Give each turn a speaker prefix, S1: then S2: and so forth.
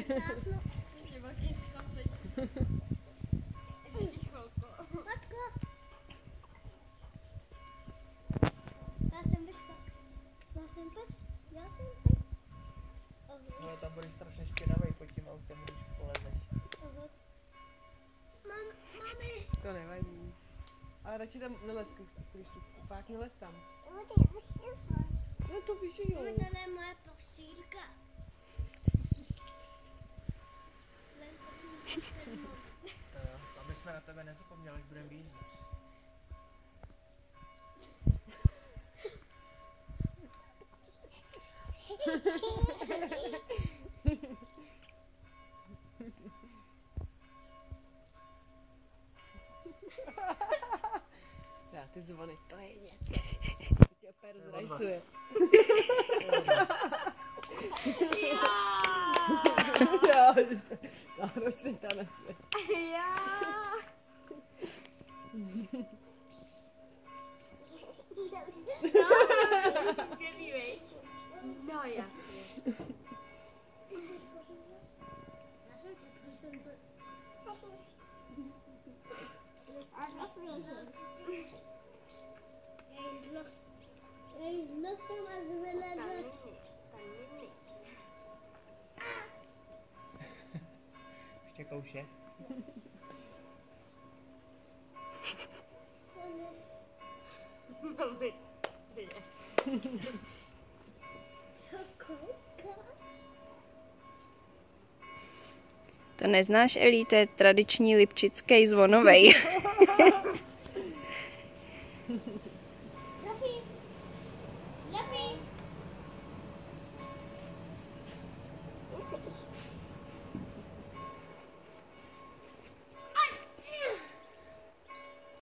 S1: Ještě velký schod. Ještě chvilku.
S2: Matko. Já jsem vyšla. Já jsem pes.
S3: Ale tam budeš strašně špinavý pod tím autem, když polezeš.
S2: Mami.
S4: To nevadí. Ale radši tam nelez, když tu fakt nelez tam. No to víš, že jo.
S2: To je moje postýlka.
S3: To jo, aby jsme na tebe nezapomněli, až budeme vyjíždět.
S4: Já ty zvony, to je něco. To tě opět rozrajcuje. Jo, náročný tanec.
S1: Já. No jasně.
S3: Ještě kouše.
S5: To neznáš, Elí, to je tradiční lipčický zvonovej.